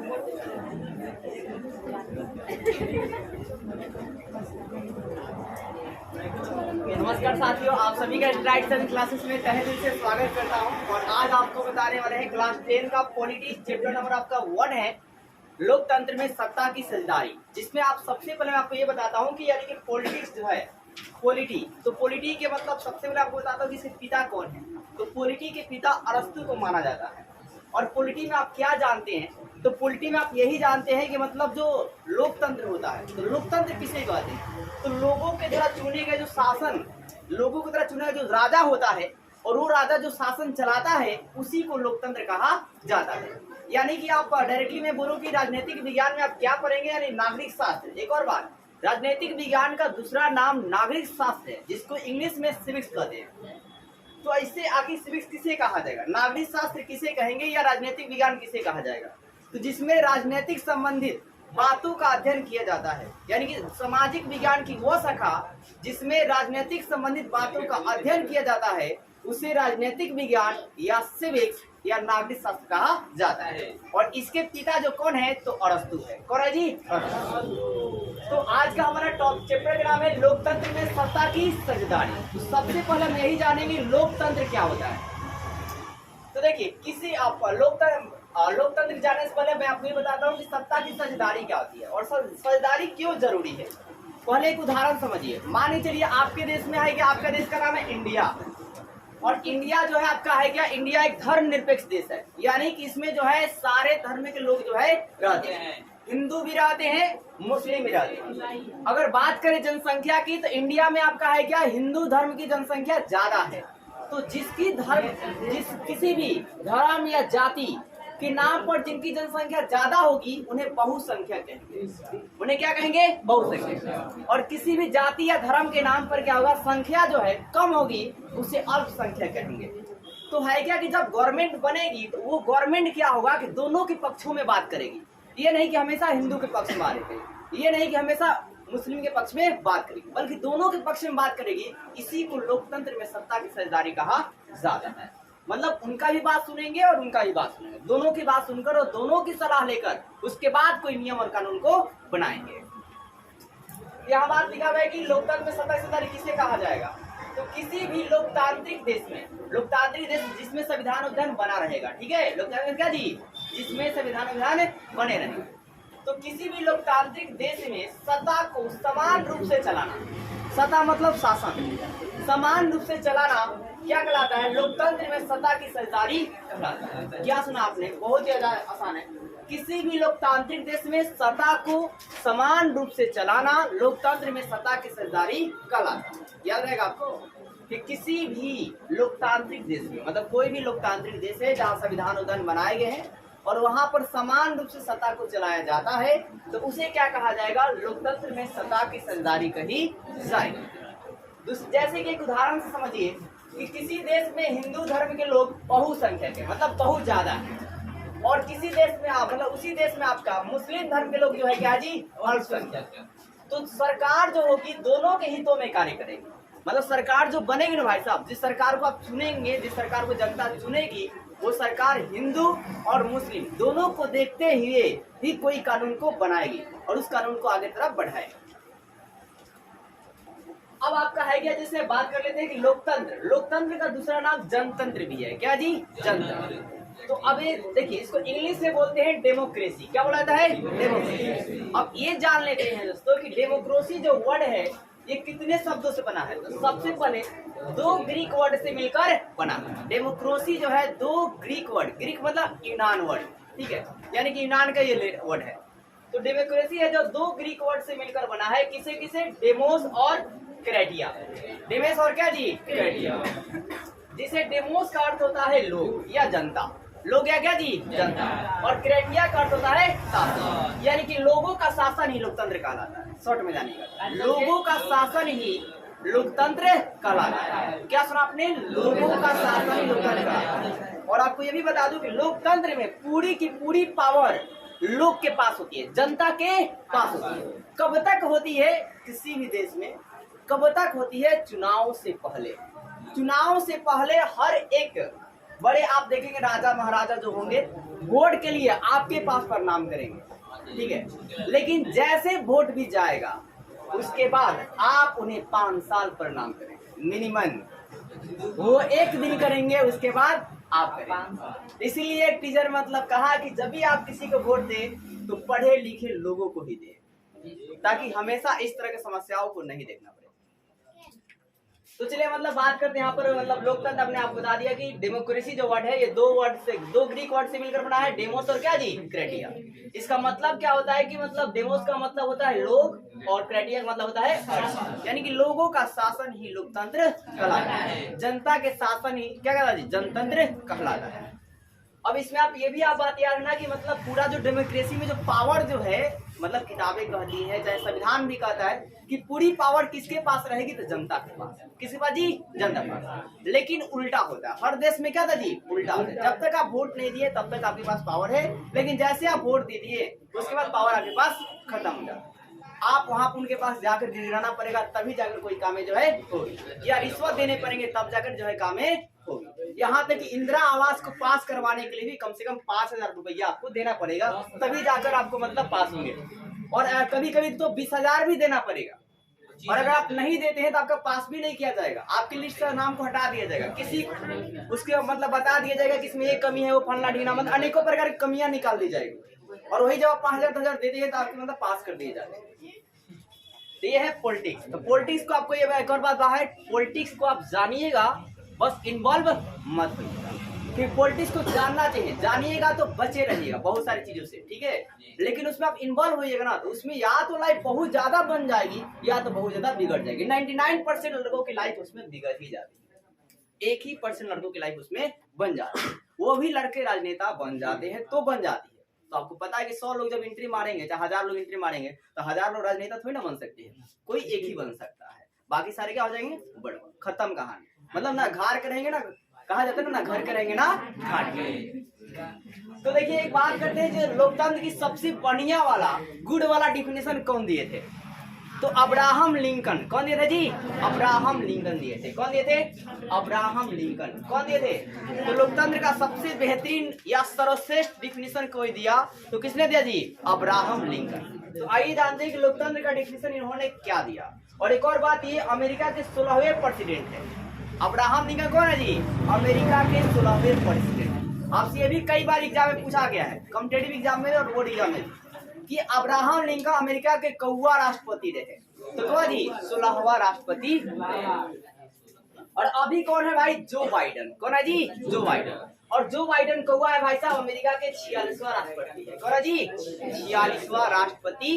नमस्कार साथियों, आप सभी का स्ट्राइक 7 क्लासेस में तहे दिल से स्वागत करता हूं। और आज आपको बताने वाले हैं क्लास 10 का पॉलिटिक्स चैप्टर नंबर आपका 1 है, लोकतंत्र में सत्ता की साझेदारी। जिसमें आप सबसे पहले मैं आपको ये बताता हूं कि यानी कि पॉलिटिक्स जो है, पॉलिटी, तो पॉलिटी के मतलब सबसे पहले आपको बताता हूँ कि इसके पिता कौन है। तो पॉलिटी के पिता अरस्तु को माना जाता है। और पॉलिटी में आप क्या जानते हैं? तो पॉलिटी में आप यही जानते हैं कि मतलब जो लोकतंत्र होता है, तो लोकतंत्र किसे कहते हैं? तो लोगों के द्वारा चुने गए जो शासन, लोगों के द्वारा चुना गया जो राजा होता है, और वो राजा जो शासन चलाता है उसी को लोकतंत्र कहा जाता है। यानी कि आप डायरेक्टली में बोलो कि राजनीतिक विज्ञान में आप क्या पढ़ेंगे, यानी नागरिक शास्त्र। एक और बात, राजनीतिक विज्ञान का दूसरा नाम नागरिक शास्त्र है, जिसको इंग्लिश में सिविक्स कहते हैं। तो ऐसे आगे सिविक्स किसे कहा जाएगा, नागरिक शास्त्र किसे कहेंगे, या राजनीतिक विज्ञान किसे कहा जाएगा? तो जिसमें राजनीतिक संबंधित बातों का अध्ययन किया जाता है, यानी कि सामाजिक विज्ञान की वो शाखा जिसमें राजनीतिक संबंधित बातों का अध्ययन किया जाता है, उसे राजनीतिक विज्ञान या सिविक्स या नागरिक शास्त्र कहा जाता है। और इसके पिता जो कौन है, तो अरस्तु है। कौन है जी? तो आज का हमारा टॉप चैप्टर का नाम है लोकतंत्र में सत्ता की साझेदारी। तो सबसे पहले हम यही जानेंगे लोकतंत्र क्या होता है। तो देखिए, किसी आप लोकतंत्र जानने से पहले मैं आपको ये बताता हूँ कि सत्ता की साझेदारी क्या होती है और साझेदारी क्यों जरूरी है। पहले एक उदाहरण समझिए। मान लीजिए चलिए आपके देश में है कि आपका देश का नाम है इंडिया, और इंडिया जो है आपका है क्या, इंडिया एक धर्मनिरपेक्ष देश है। यानी कि इसमें जो है सारे धर्म के लोग जो है रहते हैं, हिंदू भी रहते हैं, मुस्लिम भी रहते हैं। अगर बात करें जनसंख्या की, तो इंडिया में आपका है क्या, हिंदू धर्म की जनसंख्या ज्यादा है। तो किसी भी धर्म या जाति के नाम पर जिनकी जनसंख्या ज्यादा होगी उन्हें बहुसंख्यक कहेंगे। उन्हें क्या कहेंगे? बहुसंख्यक। और किसी भी जाति या धर्म के नाम पर क्या होगा, संख्या जो है कम होगी, उसे अल्पसंख्यक कहेंगे। तो है क्या कि जब गवर्नमेंट बनेगी तो वो गवर्नमेंट क्या होगा कि दोनों के पक्षों में बात करेगी। ये नहीं कि हमेशा हिंदू के पक्ष में बात, ये नहीं कि हमेशा मुस्लिम के पक्ष में बात करेगी, बल्कि दोनों के पक्ष में बात करेगी। इसी को लोकतंत्र में सत्ता की साझेदारी कहा जाता है। मतलब उनका भी बात सुनेंगे और उनका भी बात सुनेंगे, दोनों की बात सुनकर और दोनों की सलाह लेकर उसके बाद कोई नियम और कानून को बनाएंगे। यहाँ बात लिखा हुआ है कि लोकतंत्र में सत्ता की साझेदारी किसे कहा जाएगा। तो किसी भी लोकतांत्रिक देश में, लोकतांत्रिक देश जिसमें संविधान उद्यान बना रहेगा, ठीक है, लोकतांत्रिक क्या जी, जिसमें संविधान उद्यान बने रहेंगे। तो किसी भी लोकतांत्रिक देश में सत्ता को समान रूप से चलाना, सत्ता मतलब शासन, समान रूप से चलाना क्या कहलाता है, लोकतंत्र में सत्ता की साझेदारी कहलाता है। क्या सुना आपने? बहुत ही आसान है। किसी भी लोकतांत्रिक देश में सत्ता को समान रूप से चलाना लोकतंत्र में सत्ता की साझेदारी कहलाता है। याद रहेगा आपको कि किसी भी लोकतांत्रिक देश में, मतलब कोई भी लोकतांत्रिक देश है जहाँ संविधान उद्यान बनाए गए हैं और वहां पर समान रूप से सत्ता को चलाया जाता है, तो उसे क्या कहा जाएगा, लोकतंत्र में सत्ता की साझेदारी कही जाएगी। जैसे कि एक उदाहरण से समझिए कि किसी देश में हिंदू धर्म के लोग बहुसंख्यक है, मतलब बहुत ज्यादा है, और किसी देश में आप मतलब उसी देश में आपका मुस्लिम धर्म के लोग जो है क्या जी, अल्पसंख्यक है। तो सरकार जो होगी दोनों के हितों में कार्य करेगी। मतलब सरकार जो बनेगी ना भाई साहब, जिस सरकार को आप चुनेंगे, जिस सरकार को जनता चुनेगी, वो सरकार हिंदू और मुस्लिम दोनों को देखते हुए ही कोई कानून को बनाएगी और उस कानून को आगे तरफ बढ़ाएगी। अब आपका है क्या, जिससे बात कर लेते हैं कि लोकतंत्र, लोकतंत्र का दूसरा नाम जनतंत्र भी है। क्या जी? जनतंत्र। तो अब देखिए, इसको इंग्लिश में बोलते हैं डेमोक्रेसी। क्या बोला जाता है? डेमोक्रेसी। अब ये जान लेते हैं दोस्तों कि डेमोक्रेसी जो वर्ड है ये कितने शब्दों से बना है। तो सबसे पहले 2 ग्रीक वर्ड से मिलकर बना है। डेमोक्रेसी जो है 2 ग्रीक वर्ड, ग्रीक मतलब यूनान वर्ड, ठीक है, यानी कि यूनान का ये वर्ड है। तो डेमोक्रेसी है जो 2 ग्रीक वर्ड से मिलकर बना है। किसे किसे? डेमोस और क्रेटिया। डेमोस और क्या जी? क्रेटिया। जिसे डेमोस का अर्थ होता है लोग या जनता, लोग या क्या जी? जनता। और क्रेटिया का अर्थ होता है शासन, यानी कि लोगों का शासन ही लोकतंत्र कहलाता है। शॉर्ट में जानिएगा, लोगों का शासन ही लोकतंत्र कहलाता है। क्या सुना आपने? लोगों का शासन ही लोकतंत्र कहलाता है। और आपको ये भी बता दूं कि लोकतंत्र में पूरी की पूरी पावर लोग के पास होती है, जनता के पास होती है। कब तक होती है किसी भी देश में? कब तक होती है? चुनाव से पहले। चुनाव से पहले हर एक बड़े आप देखेंगे राजा महाराजा जो होंगे वोट के लिए आपके पास प्रणाम करेंगे, ठीक है, लेकिन जैसे वोट भी जाएगा उसके बाद आप उन्हें 5 साल प्रणाम करेंगे मिनिमम, वो 1 दिन करेंगे उसके बाद आप करेंगे। इसीलिए एक टीचर मतलब कहा कि जब भी आप किसी को वोट दें तो पढ़े लिखे लोगों को ही दें, ताकि हमेशा इस तरह की समस्याओं को नहीं देखना पड़े। तो चलिए मतलब बात करते हैं यहाँ पर मतलब लोकतंत्र अपने आप बता दिया कि डेमोक्रेसी जो वर्ड है ये दो ग्रीक वर्ड से मिलकर बना है, डेमोस और क्या जी, क्रेटिया। इसका मतलब क्या होता है कि मतलब डेमोस का मतलब होता है लोग और क्रेटिया का मतलब होता है यानी कि लोगों का शासन ही लोकतंत्र कहलाता है, जनता के शासन ही क्या कहलाता है, जनतंत्र कहलाता है। अब इसमें आप ये भी आप बात याद रखना कि मतलब पूरा जो डेमोक्रेसी में जो पावर जो है मतलब किताबें कहती है चाहे संविधान भी कहता है कि पूरी पावर किसके पास रहेगी, तो जनता के पास। किसके पास जी, जनता के पास। लेकिन उल्टा होता है हर देश में, क्या था जी, उल्टा होता है। जब तक आप वोट नहीं दिए तब तक आपके पास पावर है, लेकिन जैसे आप वोट दे दिए उसके बाद पावर आपके पास खत्म हो जाता है। आप वहां पर उनके पास जाकर गिराना पड़ेगा तभी जाकर कोई कामें जो है होगी, या रिश्वत देने पड़ेंगे तब जाकर जो है कामें होगी। यहाँ तक कि इंदिरा आवास को पास करवाने के लिए भी कम से कम 5,000 रुपया आपको देना पड़ेगा तभी जाकर आपको मतलब पास होंगे, और कभी कभी तो 20,000 भी देना पड़ेगा। और अगर आप नहीं देते हैं तो आपका पास भी नहीं किया जाएगा, आपकी लिस्ट से नाम को हटा दिया जाएगा, किसी उसके मतलब बता दिया जाएगा कि इसमें ये कमी है वो फलना ढीना, मतलब अनेकों प्रकार की कमियां निकाल दी जाएगी। और वही जब आप 5,000 देते हैं तो आपके मतलब पास कर दिए जाते हैं। तो ये है पॉलिटिक्स। तो पॉलिटिक्स को आपको ये एक और बात है, पॉलिटिक्स को आप जानिएगा बस इन्वॉल्व मत होइएगा, कि पॉलिटिक्स को जानना चाहिए, जानिएगा तो बचे रहिएगा बहुत सारी चीजों से, ठीक है, लेकिन उसमें आप इन्वॉल्व होइएगा ना तो उसमें या तो लाइफ बहुत ज्यादा बन जाएगी या तो बहुत ज्यादा बिगड़ जाएगी। 99% लोगों की लाइफ उसमें बिगड़ ही जाती है, 1% लड़कों की लाइफ उसमें बन जाती है, वो भी लड़के राजनेता बन जाते हैं तो बन जाती है। तो आपको पता है कि 100 लोग जब एंट्री मारेंगे चाहे 1000 लोग एंट्री मारेंगे तो 1000 लोग राजनेता थोड़ी ना बन सकते हैं, कोई एक ही बन सकता है, बाकी सारे क्या हो जाएंगे, बड़ खत्म कहानी। मतलब ना घर के रहेंगे ना, कहा जाता है ना घर के रहेंगे ना घाट के रहेंगे। तो देखिए एक बात करते हैं जो लोकतंत्र की सबसे बढ़िया वाला गुड वाला डिफिनेशन कौन दिए थे, तो अब्राहम लिंकन। कौन दिए थे जी, अब्राहम लिंकन दिए थे। कौन दिए थे, अब्राहम लिंकन। कौन दिए थे, तो लोकतंत्र का सबसे बेहतरीन या सर्वश्रेष्ठ डिफिनेशन कोई दिया तो किसने दिया जी, अब्राहम लिंकन। तो आइए जानते हैं कि लोकतंत्र का डिफिनेशन इन्होंने क्या दिया। और एक और बात, ये अमेरिका के 16वें प्रेसिडेंट है। अब्राहम लिंकन कौन है जी, अमेरिका के 16वें प्रेसिडेंट। आपसे ये भी कई बार एग्जाम में पूछा गया है, कॉम्पिटिटिव एग्जाम में और बोर्ड एग्जाम में, कि अब्राहम लिंकन अमेरिका के कौवा राष्ट्रपति रहे, तो कौन जी, 16वां राष्ट्रपति। और अभी कौन है भाई, जो बाइडेन। कौन है जी, जो बाइडेन। और जो बाइडेन कौवा है भाई साहब अमेरिका के 46वां राष्ट्रपति है। कौन है जी, 46वां राष्ट्रपति।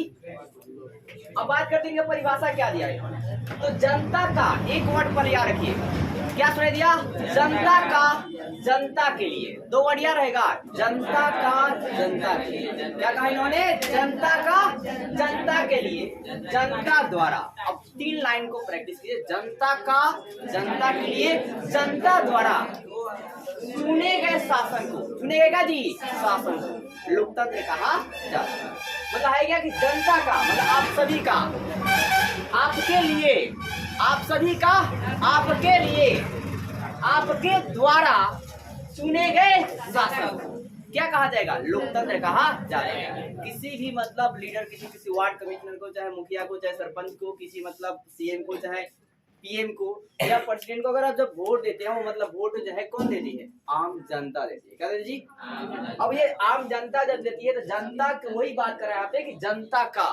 अब बात करते हैं परिभाषा क्या दिया इन्होंने, तो जनता का एक वर्ड पर याद रखिएगा, क्या सुनाई दिया, जनता का, जनता के लिए। 2 वर्ड याद रहेगा, जनता का, जनता के लिए। क्या कहा इन्होंने, जनता का, जनता के लिए, जनता द्वारा। अब 3 लाइन को प्रैक्टिस कीजिए, जनता का, जनता के लिए, जनता द्वारा चुने गए शासन को, चुने गए क्या जी, शासन को लोकतंत्र कहा जाता है। मतलब है क्या कि जनता का मतलब आप सभी का, आपके लिए, आप सभी का, आपके लिए, आपके द्वारा चुने गए शासन क्या कहा जाएगा, लोकतंत्र कहा जाएगा। किसी भी मतलब लीडर, किसी वार्ड कमिश्नर को, चाहे मुखिया को, चाहे सरपंच को, किसी मतलब सीएम को, चाहे पीएम को या प्रेसिडेंट को अगर आप जब वोट देते हैं वो मतलब वोट जो है कौन देती है, आम जनता देती है। क्या देती जी, अब ये आम जनता जब देती है तो जनता वही बात कर रहे हैं आप कि जनता का,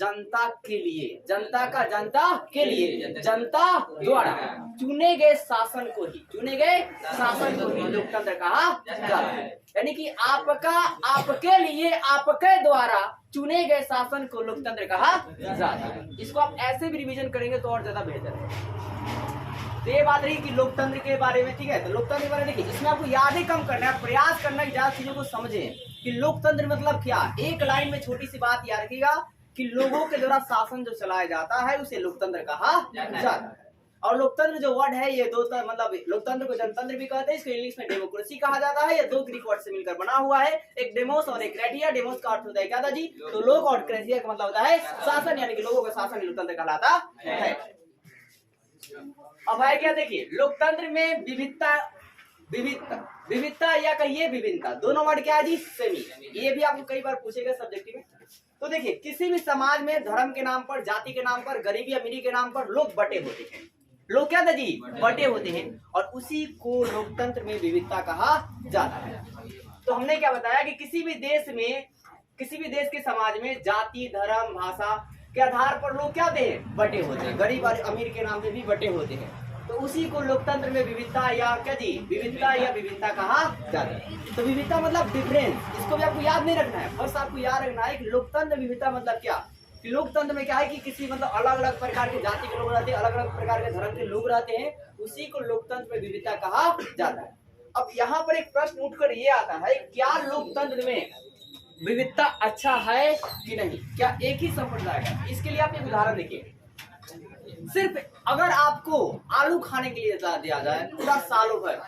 जनता के लिए, जनता का, जनता के लिए, जनता द्वारा चुने गए शासन को ही, चुने गए शासन को ही लोकतंत्र कहा जाता है। यानी कि आपका, आपके लिए, आपके द्वारा चुने गए शासन को लोकतंत्र कहा जाता है। इसको आप ऐसे भी रिवीजन करेंगे तो और ज्यादा बेहतर है। तो ये बात रही कि लोकतंत्र के बारे में, ठीक है। तो लोकतंत्र के बारे में देखिए, इसमें आपको यादें कम करना है, प्रयास करना है ज्यादा चीजों को समझें कि लोकतंत्र मतलब क्या। एक लाइन में छोटी सी बात याद रखिएगा कि लोगों के द्वारा शासन जो चलाया जाता है उसे लोकतंत्र कहा जाता है। और लोकतंत्र जो वर्ड है ये दो मतलब लोकतंत्र को जनतंत्र भी कहते हैं, इसको इंग्लिश में डेमोक्रेसी कहा जाता है। ये 2 ग्रीक वर्ड से मिलकर बना हुआ है, एक डेमोस और एक क्रेटिया। डेमोस का अर्थ होता है क्या था जी, तो लोग, और क्रेटिया का मतलब होता है शासन, यानी कि लोगों का शासन लोकतंत्र कहलाता है। अब है क्या, देखिए लोकतंत्र में विविधता विविधता, विविधता या कहिए विभिन्नता, दोनों वर्ड क्या है जी? सेमी। ये भी आपको कई बार पूछेगा सब्जेक्टिव में। तो देखिए, किसी भी समाज में धर्म के नाम पर, जाति के नाम पर, गरीबी अमीरी के नाम पर लोग बटे होते हैं। लोग क्या था जी? बटे होते हैं, और उसी को लोकतंत्र में विविधता कहा जाता है। तो हमने क्या बताया कि किसी भी देश में, किसी भी देश के समाज में जाति, धर्म, भाषा के आधार पर लोग क्या होते हैं? बटे होते हैं। गरीब और अमीर के नाम से भी बटे होते हैं। तो उसी को लोकतंत्र में विविधता या क्या जी? विविधता या विभिन्नता कहा जाता है। तो विविधता मतलब डिफरेंस, इसको भी आपको याद नहीं रखना है, बस आपको याद रखना है कि लोकतंत्र विविधता मतलब क्या। कि लोकतंत्र में क्या है कि किसी मतलब अलग अलग प्रकार के जाति के लोग रहते हैं, अलग अलग प्रकार के धर्म के लोग रहते हैं, उसी को लोकतंत्र में विविधता कहा जाता है। अब यहाँ पर एक प्रश्न उठकर ये आता है, क्या लोकतंत्र में विविधता अच्छा है कि नहीं? क्या एक ही संप्रदाय का? इसके लिए आप एक उदाहरण देखिए। सिर्फ अगर आपको आलू खाने के लिए दिया जाए पूरा सालों भर,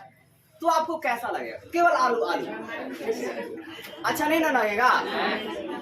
तो आपको कैसा लगेगा? केवल आलू आलू, अच्छा नहीं ना लगेगा?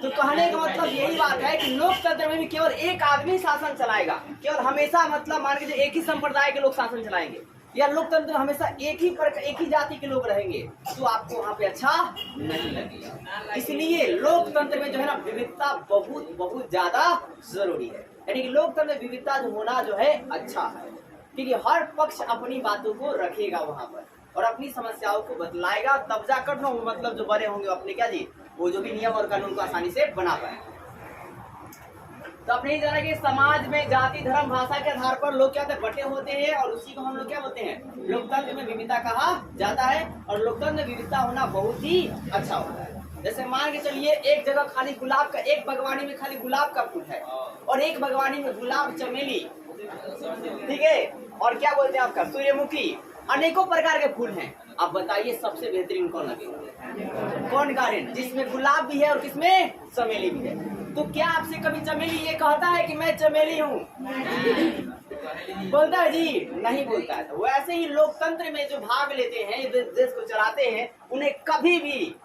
तो कहने का मतलब यही बात है कि लोकतंत्र में भी केवल एक आदमी शासन चलाएगा, केवल हमेशा मतलब मान के एक ही संप्रदाय के लोग शासन चलाएंगे, या लोकतंत्र में हमेशा एक ही जाति के लोग रहेंगे, तो आपको वहाँ पे अच्छा नहीं लगेगा। इसलिए लोकतंत्र में जो है ना, विविधता बहुत बहुत ज्यादा जरूरी है। यानी कि लोकतंत्र में विविधता जो होना जो है अच्छा है, क्योंकि हर पक्ष अपनी बातों को रखेगा वहाँ पर और अपनी समस्याओं को बतलाएगा, तब जाकर ना मतलब जो बड़े होंगे अपने क्या जी, वो जो भी नियम और कानून को आसानी से बना पाए। तो आपने ही जाना कि समाज में जाति, धर्म, भाषा के आधार पर लोग क्या होते हैं? बटे होते हैं, और उसी को हम लोग क्या बोलते हैं? लोकतंत्र में विविधता कहा जाता है। और लोकतंत्र में विविधता होना बहुत ही अच्छा होता है। जैसे मान के चलिए, एक जगह खाली गुलाब का, एक बागवानी में खाली गुलाब का फूल है, और एक बागवानी में गुलाब, चमेली, ठीक है, और क्या बोलते हैं आपका सूर्यमुखी, अनेकों प्रकार के फूल हैं। अब बताइए सबसे बेहतरीन कौन लगेगा? कौन गार्डन जिसमें गुलाब भी है और किसमें चमेली भी है? तो क्या आपसे कभी चमेली ये कहता है कि मैं चमेली हूँ? बोलता है जी? नहीं बोलता है। तो वैसे ही लोकतंत्र में जो भाग लेते हैं, देश को चलाते हैं, उन्हें कभी भी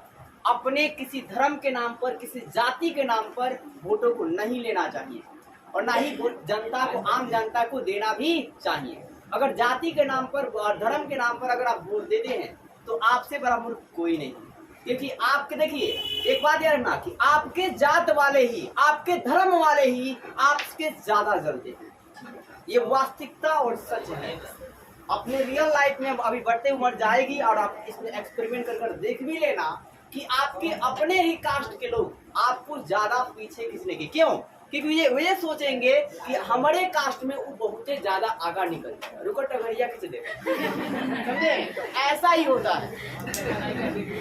अपने किसी धर्म के नाम पर, किसी जाति के नाम पर वोटों को नहीं लेना चाहिए, और ना ही जनता को, आम जनता को देना भी चाहिए। अगर जाति के नाम पर और धर्म के नाम पर अगर आप वोट देते हैं, तो आपसे बड़ा मूर्ख कोई नहीं। क्योंकि आपके, देखिए एक बात याद रखना कि आपके जात वाले ही, आपके धर्म वाले ही आपके ज्यादा जलते हैं। ये वास्तविकता और सच है। अपने रियल लाइफ में अभी बढ़ते उम्र जाएगी, और आप इसमें एक्सपेरिमेंट कर देख भी लेना कि आपके अपने ही कास्ट के लोग आपको ज्यादा पीछे खींचने के। क्यों? क्योंकि ये सोचेंगे कि हमारे कास्ट में वो बहुत ही ज्यादा आगा निकल जाए, रुको टगरिया खींच दे, समझे? तो ऐसा ही होता है।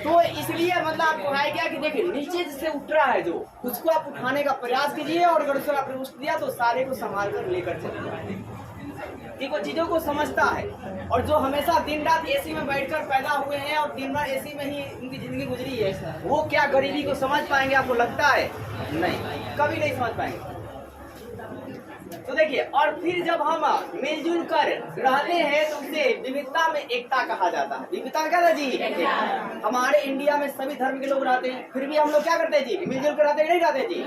तो इसलिए मतलब आपको है क्या कि देखिए, नीचे जिससे उठ रहा है जो, उसको आप उठाने का प्रयास कीजिए, और अगर उसको आपने उठ दिया तो सारे को संभाल कर लेकर चलिए। वो चीजों को समझता है, और जो हमेशा दिन रात एसी में बैठकर पैदा हुए हैं और दिन रात एसी में ही उनकी जिंदगी गुजरी है, वो क्या गरीबी को समझ पाएंगे? आपको लगता है? नहीं, कभी नहीं समझ पाएंगे। तो देखिए, और फिर जब हम मिलजुल कर रहते हैं तो उसे विविधता में एकता कहा जाता है। विविधता क्या था जी? हमारे इंडिया में सभी धर्म के लोग रहते हैं, फिर भी हम लोग क्या करते हैं जी? मिलजुल कर रहते हैं, नहीं रहते जी?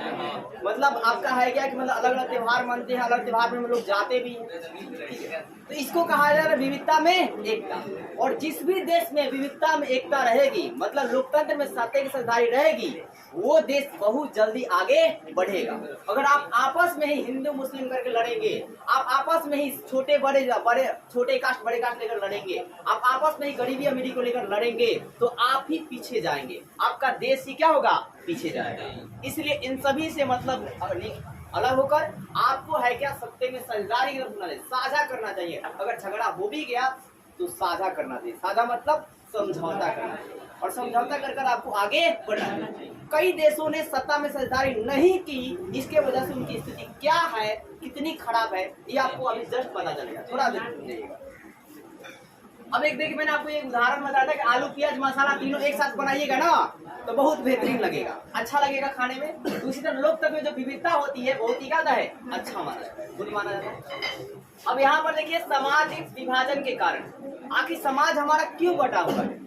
मतलब आपका है क्या कि मतलब अलग अलग त्योहार मनते हैं, अलग त्योहार में हम लोग जाते भी हैं, तो इसको कहा जाता है विविधता में एकता। और जिस भी देश में विविधता में एकता रहेगी, मतलब लोकतंत्र में सत्ता की सरदारी रहेगी, वो देश बहुत जल्दी आगे बढ़ेगा। अगर आप आपस में ही हिंदू मुस्लिम करके लड़ेंगे, आप आपस में ही छोटे कास्ट बड़े कास्ट लेकर लड़ेंगे, आप आपस में ही गरीबी अमीरी को लेकर लड़ेंगे, तो आप ही पीछे जाएंगे, आपका देश ही क्या होगा? पीछे जाएगा। इसलिए इन सभी से मतलब अलग होकर आपको है क्या? सत्ते में साझेदारी साझा करना चाहिए। अगर झगड़ा हो भी गया तो साझा करना चाहिए। साझा मतलब समझौता करना चाहिए, और समझौता कर आपको आगे बढ़ना चाहिए। कई देशों ने सत्ता में साझेदारी नहीं की, इसके वजह से उनकी स्थिति क्या है, कितनी खराब है, ये आपको अभी जस्ट पता चलेगा, थोड़ा देर। अब एक देखिए, मैंने आपको एक उदाहरण बताया था कि आलू प्याज मसाला तीनों एक साथ बनाइएगा ना, तो बहुत बेहतरीन लगेगा, अच्छा लगेगा खाने में। दूसरी तरफ लोकतंत्र में जो विविधता होती है, बहुत ही क्या है? अच्छा माना जाता है। अब यहाँ पर देखिए, सामाजिक विभाजन के कारण आखिर समाज हमारा क्यों बटा हुआ है?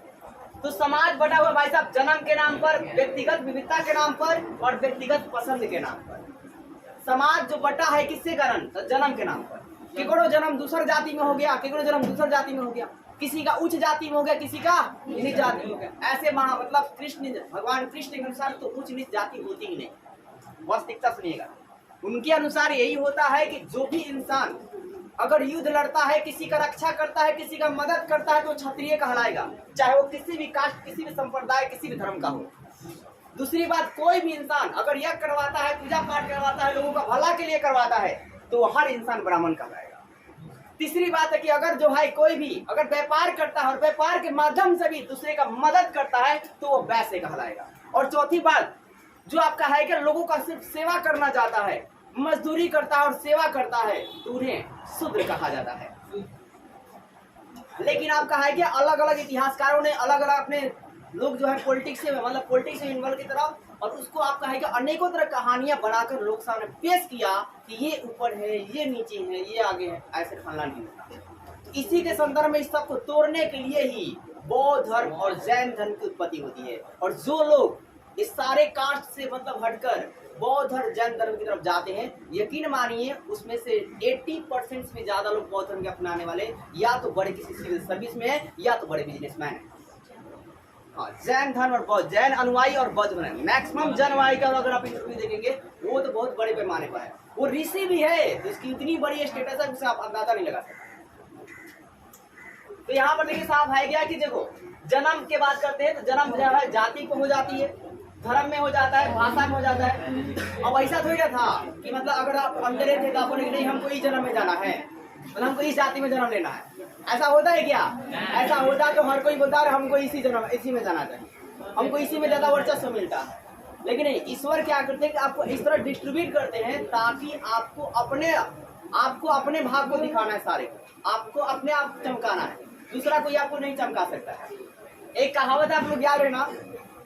तो समाज बटा हुआ भाई साहब, जन्म के नाम पर, व्यक्तिगत विविधता के नाम पर, और व्यक्तिगत पसंद के नाम पर। समाज जो बटा है किसके कारण? तो जन्म के नाम पर। केकरो जन्म दूसर जाति में हो गया, केकरो जन्म दूसर जाति में हो गया, किसी का उच्च जाति में हो गया, किसी का नीच जाति में हो गया। ऐसे मतलब कृष्ण, भगवान कृष्ण के अनुसार तो उच्च नीच जाति होती ही नहीं। वास्तविकता सुनिएगा, उनके अनुसार यही होता है कि जो भी इंसान अगर युद्ध लड़ता है, किसी का रक्षा करता है, किसी का मदद करता है, तो क्षत्रिय कहलाएगा, चाहे वो किसी भी कास्ट, किसी भी संप्रदाय, किसी भी धर्म का हो। दूसरी बात, कोई भी इंसान अगर यज्ञ करवाता है, पूजा पाठ करवाता है, लोगों का भला के लिए करवाता है, तो हर इंसान ब्राह्मण कहलाएगा। तीसरी बात है कि अगर जो है कोई भी अगर व्यापार करता है और व्यापार के माध्यम से भी दूसरे का मदद करता है, तो वो वैश्य कहलाएगा। और चौथी बात, जो आपका है कि लोगों का सिर्फ सेवा करना चाहता है, मजदूरी करता है और सेवा करता है, तो उन्हें शूद्र कहा जाता है। लेकिन आपका है कि अलग अलग इतिहासकारों ने अलग अलग अपने लोग जो है पॉलिटिक्स से मतलब पॉलिटिक्स में इन्वॉल्व की तरफ, और उसको आपका है कि अनेकों तरह कहानियां बनाकर लोग सामने पेश किया कि ये ऊपर है, ये नीचे है, ये आगे है, ऐसे फलाना नहीं होता। इसी के संदर्भ में इस सब को तोड़ने के लिए ही बौद्ध धर्म और जैन धर्म की उत्पत्ति होती है। और जो लोग इस सारे कास्ट से मतलब हटकर बौद्ध धर्म जैन धर्म की तरफ जाते हैं, यकीन मानिए उसमें से 80% से ज्यादा लोग बौद्ध धर्म के अपनाने वाले या तो बड़े किसी सिविल सर्विस में है या तो बड़े बिजनेसमैन है। हाँ, जैन धर्म और बौद्ध, जैन अनुयायी और बौद्ध अनुयायी, मैक्सिमम जैन अनुयायी का अगर आप इंटरव्यू देखेंगे वो तो बहुत बड़े पैमाने पर है। वो ऋषि भी है, तो इसकी इतनी बड़ी स्टेटस है जिससे आप अंदाजा नहीं लगा सकते। तो यहाँ पर देखिए साफ है क्या कि देखो, जन्म की बात करते हैं तो जन्म जो है जाति को हो जाती है, धर्म में हो जाता है, भाषा में हो जाता है। अब ऐसा थोड़ी ना था कि मतलब अगर आप अंदर थे तो आपको नहीं हमको इस जन्म में जाना है, मतलब हमको इस जाति में जन्म लेना है, ऐसा होता है क्या? ऐसा होता तो हर कोई बोलता है हमको इसी जन्म इसी में जाना चाहिए, हमको इसी में ज्यादा वर्चस्व मिलता है। लेकिन नहीं, ईश्वर क्या करते हैं कि आपको इस तरह डिस्ट्रीब्यूट करते हैं ताकि आपको अपने भाग को दिखाना है, सारे को आपको अपने आप चमकाना है, दूसरा कोई आपको नहीं चमका सकता है। एक कहावत आप लोग याद रखना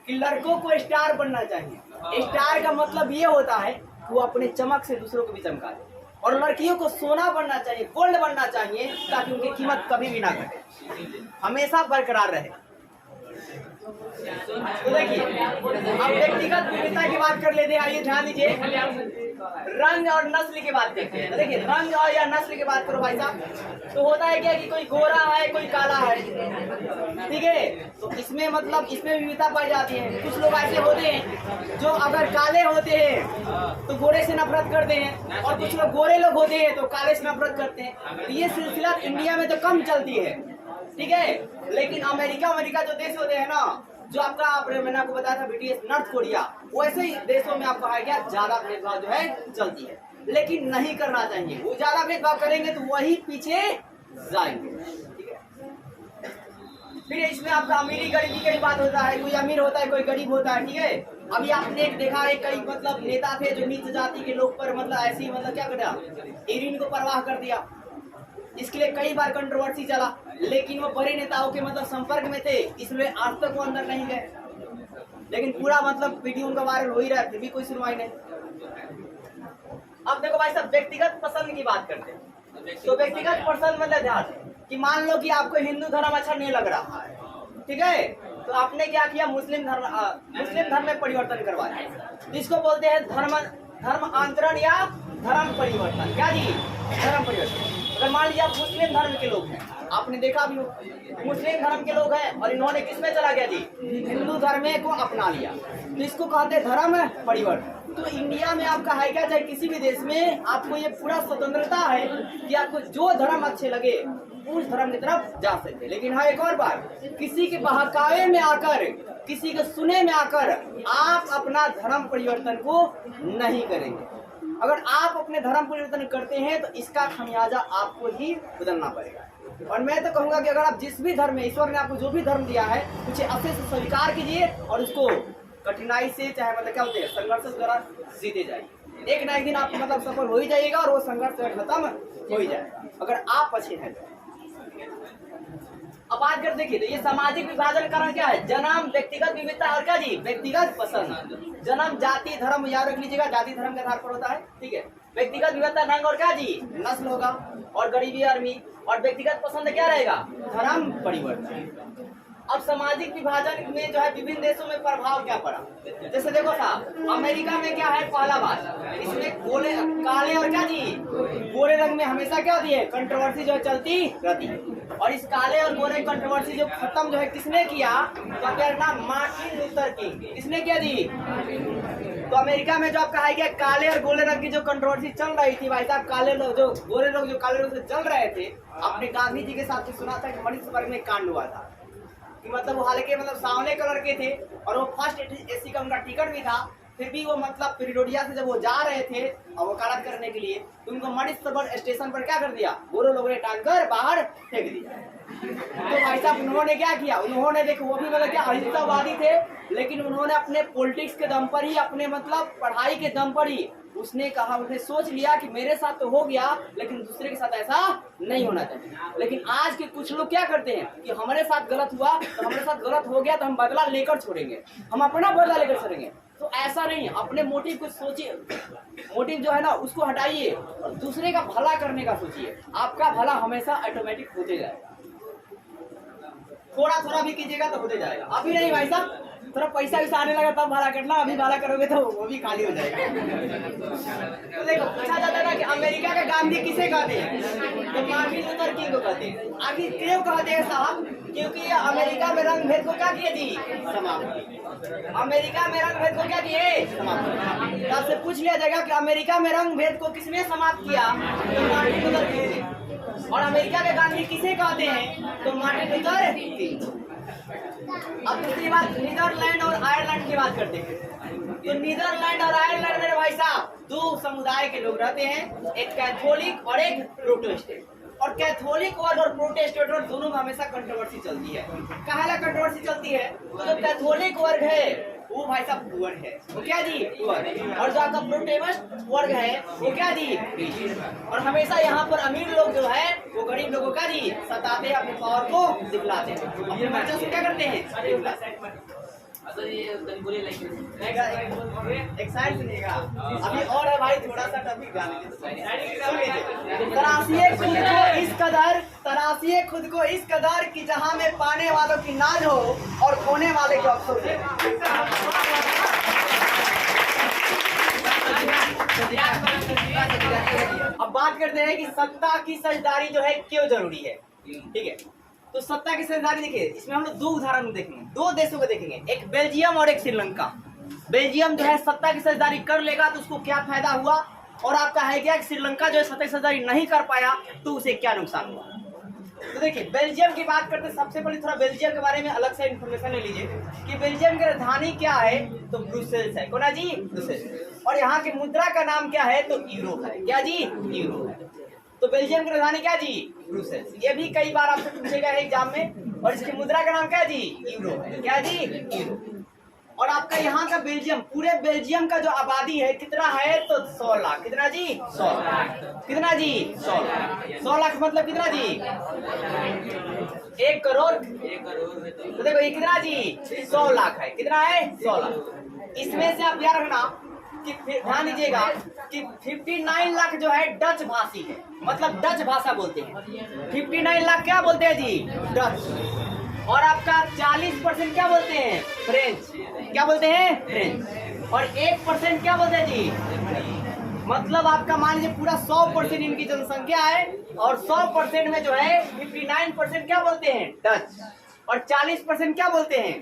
कि लड़कों को स्टार बनना चाहिए। स्टार का मतलब ये होता है कि वो अपने चमक से दूसरों को भी चमका दे, और लड़कियों को सोना बनना चाहिए, गोल्ड बनना चाहिए, ताकि उनकी कीमत कभी भी ना घटे, हमेशा बरकरार रहे। तो देखिए, अब व्यक्तिगत विविधता की बात कर लेते हैं। आइए ध्यान दीजिए, रंग और नस्ल की बात देखते हैं। देखिए, रंग और या नस्ल की बात करो भाई साहब, तो होता है क्या कि कोई गोरा है, कोई काला है, ठीक है, तो इसमें मतलब इसमें विविधता पाई जाती है। कुछ लोग ऐसे होते हैं जो अगर काले होते हैं तो गोरे से नफरत करते हैं, और कुछ लोग गोरे लोग होते हैं तो काले से नफरत करते हैं। तो ये सिलसिला इंडिया में तो कम चलती है, ठीक है, लेकिन अमेरिका जो देश होते हैं ना, जो आपका मैंने आपको बताया था BTS, नॉर्थ कोरिया, वैसे ही देशों में आपको है क्या ज्यादा भेदभाव जो है चलती है, लेकिन नहीं करना चाहिए। वो ज्यादा भेदभाव करेंगे तो वही पीछे जाएंगे, ठीक है। फिर इसमें आपका अमीरी गरीबी की बात होता है, कोई अमीर होता है, कोई गरीब होता है, ठीक है। अभी आपने देखा है कई मतलब नेता थे जो नीच जाति के लोग पर मतलब ऐसी मतलब क्या किया, यूरिन को परवाह कर दिया। इसके लिए कई बार कंट्रोवर्सी चला, लेकिन वो बड़े नेताओं के मतलब संपर्क में थे, इसलिए आज तक वो अंदर नहीं गए। लेकिन पूरा मतलब वीडियो उनका वायरल हो ही रहा है, फिर भी कोई सुनवाई नहीं। अब देखो भाई साहब, व्यक्तिगत पसंद की बात करते हैं। तो व्यक्तिगत पसंद मतलब ध्यान कि मान लो कि आपको हिंदू धर्म अच्छा नहीं लग रहा है, ठीक है, तो आपने क्या किया, मुस्लिम धर्म में परिवर्तन करवाया। इसको बोलते हैं धर्मांतरण या धर्म परिवर्तन। क्या जी? धर्म परिवर्तन। अगर मान लीजिए आप मुस्लिम धर्म के लोग हैं, आपने देखा भी हो, मुस्लिम धर्म के लोग हैं और इन्होंने किसमें चला गया जी, हिंदू धर्म को अपना लिया, तो इसको कहते हैं धर्म परिवर्तन। तो इंडिया में आपका है क्या, चाहे किसी भी देश में आपको ये पूरा स्वतंत्रता है कि आपको जो धर्म अच्छे लगे उस धर्म की तरफ जा सकते। लेकिन हाँ, एक और बात, किसी के बहकावे में आकर, किसी के सुने में आकर आप अपना धर्म परिवर्तन को नहीं करेंगे। अगर आप अपने धर्म परिवर्तन करते हैं तो इसका खमियाजा आपको ही बदलना पड़ेगा। और मैं तो कहूंगा कि अगर आप जिस भी धर्म में, ईश्वर ने आपको जो भी धर्म दिया है, उसे अच्छे से स्वीकार कीजिए और उसको कठिनाई से, चाहे मतलब क्या बोलते हैं, संघर्ष के दौरान जीते जाइए। एक ना एक दिन आप मतलब सफल हो ही जाइएगा और वो संघर्ष खत्म हो ही जाएगा, अगर आप अच्छे हैं। अब बात कर देखिए, तो ये सामाजिक विभाजन कारण क्या है, जन्म, व्यक्तिगत विविधता और क्या जी, व्यक्तिगत पसंद। जन्म, जाति, धर्म याद रख लीजिएगा, जाति धर्म के आधार पर होता है, ठीक है। व्यक्तिगत विविधता रंग और क्या जी, नस्ल होगा, और गरीबी, अमीरी, और व्यक्तिगत पसंद क्या रहेगा, धर्म परिवर्तन। अब सामाजिक विभाजन में जो है विभिन्न देशों में प्रभाव क्या पड़ा। जैसे देखो साहब, अमेरिका में क्या है, पहला बात इसमें गोले काले और क्या जी गोरे रंग में हमेशा क्या होती है, कंट्रोवर्सी जो है चलती रहती है। और इस काले और गोरे कंट्रोवर्सी जो खत्म जो है किसने किया, तो क्या नाम, मार्टिन लूथर किंग। किसने किया जी। तो अमेरिका में जो आपका है क्या, काले और गोरे रंग की जो कंट्रोवर्सी चल रही थी भाई साहब, काले लोग जो गोरे लोग जो काले लोग से चल रहे थे, आपने गांधी जी के साथ में सुना था कि मणिसवर्ग में कांड हुआ था कि मतलब वो हालांकि मतलब सांवले कलर के थे और वो फर्स्ट एसी का उनका टिकट भी था, फिर भी वो मतलब पिरियोडिया से जब वो जा रहे थे और वकालत करने के लिए, तो उनको मणिसवर्ग स्टेशन पर क्या कर दिया, गोरे लोगों ने टांग कर बाहर फेंक दिया। तो भाई साहब उन्होंने क्या किया, उन्होंने देखो वो भी मतलब क्या अहिंसावादी थे, लेकिन उन्होंने अपने पॉलिटिक्स के दम पर ही, अपने मतलब पढ़ाई के दम पर ही उसने कहा, उसने सोच लिया कि मेरे साथ तो हो गया लेकिन दूसरे के साथ ऐसा नहीं होना चाहिए। लेकिन आज के कुछ लोग क्या करते हैं कि हमारे साथ गलत हुआ तो हमारे साथ गलत हो गया तो हम बदला लेकर छोड़ेंगे, हम अपना बदला लेकर छोड़ेंगे। तो ऐसा नहीं है, अपने मोटिव को सोचिए, मोटिव जो है ना उसको हटाइए और दूसरे का भला करने का सोचिए, आपका भला हमेशा ऑटोमेटिक होते जाएगा। थोड़ा थोड़ा भी कीजिएगा तो होते जाएगा। अभी नहीं भाई साहब, थोड़ा पैसा वैसा आने लगा तब भला करना, अभी भला करोगे तो वो भी खाली हो जाएगा। तो देखो पूछा जाता है ना कि अमेरिका का गांधी किसे कहते हैं, तो मार्टिन लूथर किंग को कहते हैं। आखिर क्यों कहते हैं साहब, क्योंकि अमेरिका में रंग भेद को क्या किए जी, समाप्त। अमेरिका में रंग भेद को क्या किए, समाप्त। आपसे पूछ लिया जाएगा कि अमेरिका में रंग भेद को किसने समाप्त किया, तो मार्टिन लूथर किंग। और अमेरिका के गांधी किसे कहते हैं, तो मार्टिन लूथर किंग। अब दूसरी बात नीदरलैंड और आयरलैंड की बात करते हैं। तो नीदरलैंड और आयरलैंड में भाई साहब दो समुदाय के लोग रहते हैं, एक कैथोलिक और एक प्रोटेस्टेंट। और कैथोलिक वर्ग और प्रोटेस्टेंट वर्ग दोनों में हमेशा कंट्रोवर्सी चलती है। कहाँ कंट्रोवर्सी चलती है, तो जो कैथोलिक वर्ग है वो भाई साहब पुअर है, वो क्या जी पुअर, और जो आपका प्रोटेस्टेंट वर्ग है वो क्या जी रिच। और हमेशा यहाँ पर अमीर लोग जो है वो गरीब लोगों का जी सताते हैं, अपने पावर को दिखलाते हैं, अपने बच्चों से क्या करते हैं। एक साइड सुनिएगा, अभी और है भाई, थोड़ा सा टॉपिक तराशिए खुद को इस कदर कि जहां में पाने वालों की नाज हो और खोने वाले को अफसोस है। अब बात करते हैं कि सत्ता की साझेदारी जो है क्यों जरूरी है। ठीक है, तो सत्ता की साझेदारी देखिए, इसमें हम लोग दो उदाहरण देखेंगे, दो देशों को देखेंगे, एक बेल्जियम और एक श्रीलंका। बेल्जियम जो है सत्ता की साझेदारी कर लेगा तो उसको क्या फायदा हुआ, और आपका है क्या श्रीलंका जो है सत्ता की साझेदारी नहीं कर पाया तो उसे क्या नुकसान हुआ। तो देखिए बेल्जियम की बात करते हैं, सबसे पहले थोड़ा बेल्जियम के बारे में अलग से इन्फॉर्मेशन ले लीजिए कि बेल्जियम की राजधानी क्या है, तो ब्रुसेल्स है। कौन है जी, ब्रुसेल्स। और यहाँ की मुद्रा का नाम क्या है, तो यूरो है। क्या जी, यूरो है। तो बेल्जियम की राजधानी क्या जी, ब्रुसेल्स। ये भी कई बार आपसे पूछेगा एग्जाम में। और इसकी मुद्रा का नाम क्या जी, यूरो है। क्या जी, यूरो। और आपका यहाँ का बेल्जियम, पूरे बेल्जियम का जो आबादी है कितना है, तो 100 लाख। कितना जी, 100 लाख। कितना जी, 100 लाख। 100 लाख मतलब कितना जी, 1 करोड़। तो देखो ये कितना जी, 100 लाख है। कितना है, 100 लाख। इसमें से आप याद रखना कि ध्यान दीजिएगा कि 59 लाख जो है डच भाषी है, मतलब डच भाषा बोलते हैं। 59 लाख क्या बोलते हैं जी, डच। और आपका 40% क्या बोलते हैं, फ्रेंच। क्या बोलते हैं, फ्रेंच। और 1% क्या बोलते हैं जी, मतलब आपका मान लीजिए पूरा 100% इनकी जनसंख्या है, और 100% में जो है 59% क्या बोलते हैं, डच। और 40% क्या बोलते हैं,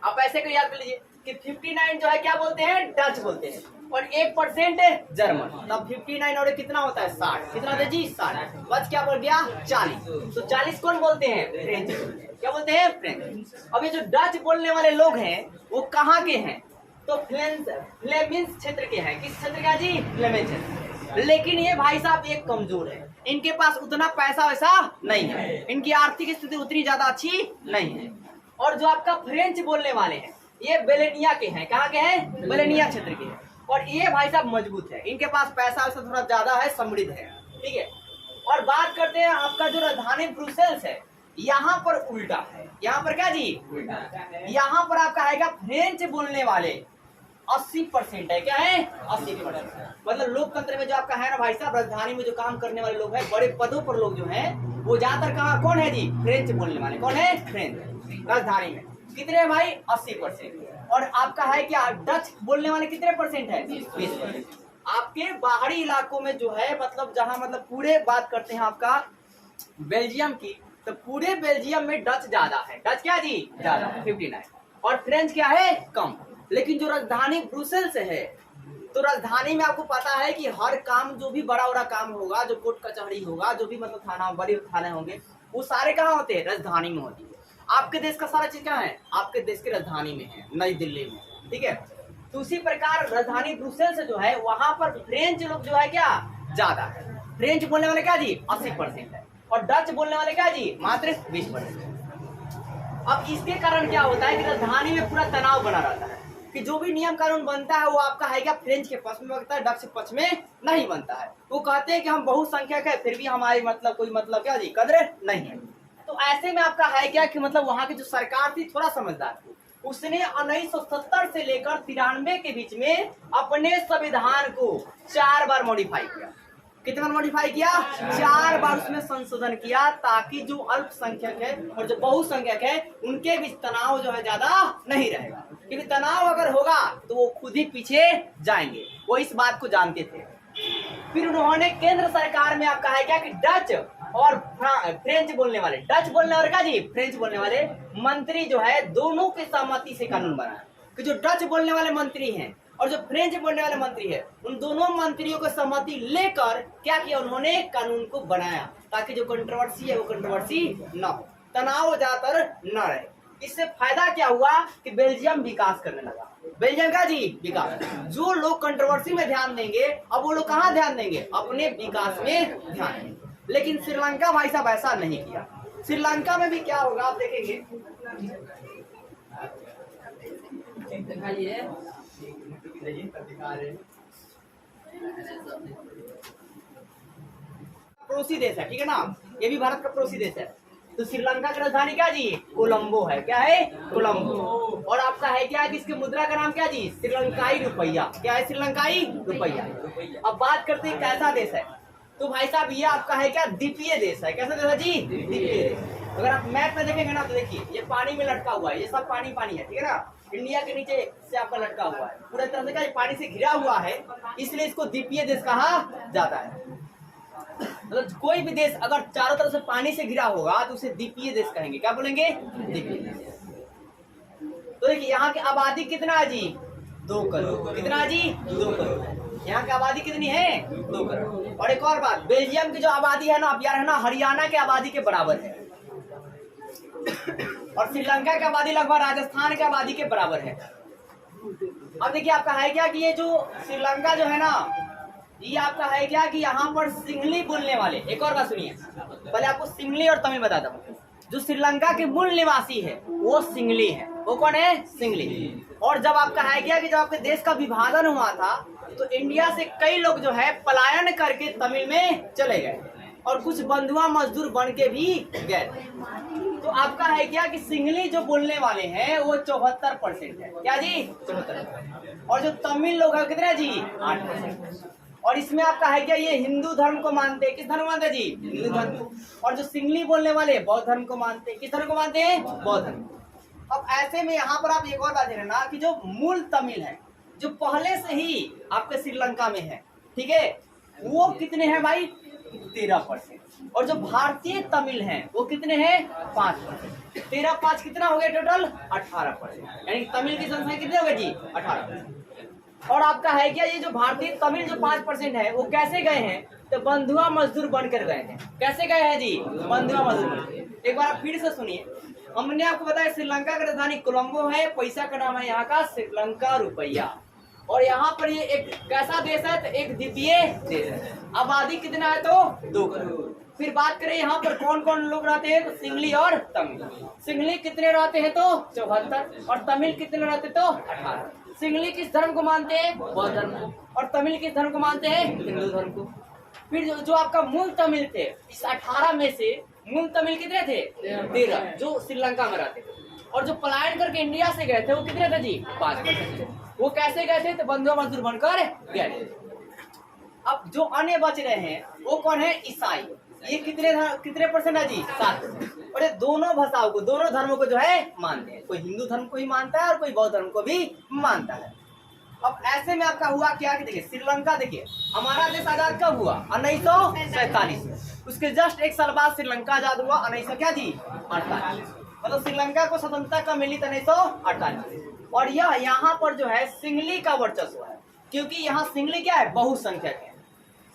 आप ऐसे को याद कर लीजिए कि 59 जो है क्या बोलते हैं, डच बोलते हैं, और 1% जर्मन। तब 59 और कितना होता है, 60। कितना होता है जी, 60। बच क्या बोल गया, 40। तो 40 कौन बोलते हैं, फ्रेंच। क्या बोलते हैं, फ्रेंच। अब ये जो डच बोलने वाले लोग हैं वो कहाँ के हैं, तो फ्लेमिश क्षेत्र के हैं। किस क्षेत्र का जी, फ्लेमिश क्षेत्र। लेकिन ये भाई साहब एक कमजोर है, इनके पास उतना पैसा वैसा नहीं है, इनकी आर्थिक स्थिति उतनी ज्यादा अच्छी नहीं है। और जो आपका फ्रेंच बोलने वाले हैं ये बेलेनिया के हैं। कहाँ के हैं, बेलेनिया क्षेत्र के हैं। और ये भाई साहब मजबूत है, इनके पास पैसा वैसा थोड़ा ज्यादा है, समृद्ध है। ठीक है। और बात करते हैं आपका जो राजधानी ब्रुसेल्स है, यहाँ पर उल्टा है। यहाँ पर क्या जी, उल्टा। यहाँ पर आपका है फ्रेंच बोलने वाले 80% है। क्या है, 80%। मतलब लोकतंत्र में जो आपका है ना भाई साहब, राजधानी में जो काम करने वाले लोग हैं, बड़े पदों पर लोग जो हैं वो ज्यादातर कहाँ, कौन है जी, फ्रेंच बोलने वाले। कौन है, फ्रेंच। राजधानी में कितने हैं भाई 80%। और आपका है क्या डच बोलने वाले कितने परसेंट है 20%। आपके बाहरी इलाकों में जो है मतलब जहां मतलब पूरे बात करते हैं आपका बेल्जियम की, तो पूरे बेल्जियम में डच ज्यादा है। डच क्या जी ज्यादा है 59, और फ्रेंच क्या है कम। लेकिन जो राजधानी ब्रुसेल्स है, तो राजधानी में आपको पता है कि हर काम जो भी बड़ा बड़ा काम होगा, जो कोर्ट कचहरी होगा, जो भी मतलब थाना बड़े थाने होंगे, वो सारे कहाँ होते हैं राजधानी में होती है। आपके देश का सारा चीज कहाँ है आपके देश की राजधानी में है, नई दिल्ली में, ठीक है। तो उसी प्रकार राजधानी ब्रुसेल्स जो है वहां पर फ्रेंच लोग जो है क्या ज्यादा है। फ्रेंच बोलने वाले क्या जी 80% है, और डच बोलने वाले क्या जी मात्र 20%। अब इसके कारण क्या होता है कि राजधानी में पूरा तनाव बना रहता है कि जो भी नियम कानून बनता है वो आपका है क्या फ्रेंच के पक्ष में बनता है, डच के पक्ष में नहीं बनता है। वो कहते हैं कि हम बहुसंख्यक है फिर भी हमारी मतलब कोई मतलब क्या जी कदर नहीं है। तो ऐसे में आपका है क्या कि मतलब वहां की जो सरकार थी थोड़ा समझदार थी, उसने 1970 से लेकर 93 के बीच में अपने संविधान को 4 बार मॉडिफाई किया। कितने बार मॉडिफाई किया 4 बार उसमें संशोधन किया, ताकि जो अल्पसंख्यक है और जो बहुसंख्यक है उनके बीच तनाव जो है ज्यादा नहीं रहेगा। क्योंकि तनाव अगर होगा तो वो खुद ही पीछे जाएंगे, वो इस बात को जानते थे। फिर उन्होंने केंद्र सरकार में आपका है क्या कि डच और फ्रेंच बोलने वाले, डच बोलने वाले का जी फ्रेंच बोलने वाले मंत्री जो है दोनों की सहमति से कानून बनाया। कि जो डच बोलने वाले मंत्री हैं और जो फ्रेंच बोलने वाले मंत्री है, उन दोनों मंत्रियों को सहमति लेकर क्या किया उन्होंने कानून को बनाया, ताकि जो कंट्रोवर्सी है वो कंट्रोवर्सी न हो, तनाव ज्यादातर न रहे। इससे फायदा क्या हुआ कि बेल्जियम विकास करने लगा। बेल्जियम का जी विकास, जो लोग कंट्रोवर्सी में ध्यान देंगे अब वो लोग कहाँ ध्यान देंगे अपने विकास में ध्यान देंगे। लेकिन श्रीलंका भाई साहब ऐसा नहीं किया। श्रीलंका में भी क्या होगा आप देखेंगे, पड़ोसी देश है, ठीक है ना, ये भी भारत का पड़ोसी देश है। तो श्रीलंका की राजधानी क्या जी कोलंबो है, क्या है कोलंबो। और आपका है क्या कि इसकी मुद्रा का नाम क्या जी श्रीलंकाई रुपया, क्या है श्रीलंकाई रुपया। अब बात करते हैं कैसा देश है, तो भाई साहब ये आपका है क्या द्वीपीय देश है। कैसा देश है जी द्वीपीय देश। अगर आप मैप में देखेंगे ना तो देखिए ये पानी में लटका हुआ है, ये सब पानी पानी है, ठीक है ना। इंडिया के नीचे से आपका लटका हुआ है, पूरे तरह से क्या पानी से घिरा हुआ है, इसलिए इसको द्वीपीय देश कहा जाता है। मतलब कोई भी देश अगर चारों तरफ से पानी से घिरा होगा तो उसे द्वीपीय देश कहेंगे। क्या बोलेंगे द्वीपीय देश। तो देखिए यहाँ की आबादी कितना है जी 2 करोड़। कितना है जी 2 करोड़। यहाँ की आबादी कितनी है 2 करोड़। और एक और बात, बेल्जियम की जो आबादी है ना अब यार है ना हरियाणा के आबादी के बराबर है। और श्रीलंका की आबादी लगभग राजस्थान की आबादी के बराबर है। अब देखिए आपका है क्या कि ये जो श्रीलंका जो है ना, ये आपका है क्या कि यहाँ पर सिंहली बोलने वाले, एक और बात सुनिए, पहले आपको सिंहली और तमिल बताता हूँ। जो श्रीलंका के मूल निवासी है वो सिंहली है। वो कौन है सिंहली। और जब आपका है क्या कि जब आपके देश का विभाजन हुआ था तो इंडिया से कई लोग जो है पलायन करके तमिल में चले गए, और कुछ बंधुआ मजदूर बन के भी गए। तो आपका है क्या कि सिंहली जो बोलने वाले हैं वो 74% है। क्या जी 74%। और जो तमिल लोग है कितने जी 8%। और इसमें आपका है क्या ये हिंदू धर्म को मानते हैं। किस धर्म को मानते हैं जी हिंदू धर्म को। और जो सिंहली बोलने वाले बौद्ध धर्म को मानते हैं। किस धर्म को मानते हैं बौद्ध धर्म। अब ऐसे में यहाँ पर आप एक और बात देख ना कि जो मूल तमिल है जो पहले से ही आपके श्रीलंका में है, ठीक है, वो कितने हैं भाई 13%। और जो भारतीय तमिल हैं वो कितने हैं 5%। 13 5 कितना हो गया टोटल 18%। यानी तमिल की संख्या कितने हो गए जी 18%। और आपका है क्या ये जो भारतीय तमिल जो 5% है वो कैसे गए हैं तो बंधुआ मजदूर बनकर गए हैं। कैसे गए हैं जी बंधुआ मजदूर। एक बार फिर से सुनिए, हमने आपको बताया श्रीलंका की राजधानी कोलंबो है, पैसा का नाम है यहाँ का श्रीलंका रुपया। और यहाँ पर ये एक कैसा देश है तो एक द्वीपीय देश है। आबादी कितना है तो 2 करोड़। फिर बात करें यहाँ पर कौन कौन लोग रहते हैं तो सिंहली और तमिल। सिंहली कितने रहते हैं तो 74 और तमिल कितने रहते तो 18। सिंहली किस धर्म को मानते हैं बौद्ध धर्म को, और तमिल किस धर्म को मानते हैं हिंदू धर्म को। फिर जो आपका मूल तमिल थे इस 18 में से मूल तमिल कितने थे 13 जो श्रीलंका में रहते थे। और जो पलायन करके इंडिया से गए थे वो कितने थे जी 5%। वो कैसे गए थे तो बंधुआ मजदूर बनकर गए। अब जो अन्य बच रहे हैं वो कौन है ईसाई। ये कितने परसेंट है जी 7%। और ये दोनों भाषाओं को, दोनों धर्मों को जो है मानते हैं। कोई हिंदू धर्म को ही मानता है और कोई बौद्ध धर्म को भी मानता है। अब ऐसे में आपका हुआ क्या कि देखिए श्रीलंका, देखिए हमारा देश आजाद कब हुआ? 1947 में। उसके जस्ट एक साल बाद श्रीलंका आजाद हुआ 1948। मतलब श्रीलंका को स्वतंत्रता कब मिली? 1948। और यह यहाँ पर जो है सिंगली का वर्चस्व है, क्योंकि यहाँ सिंगली क्या है? बहुसंख्यक है।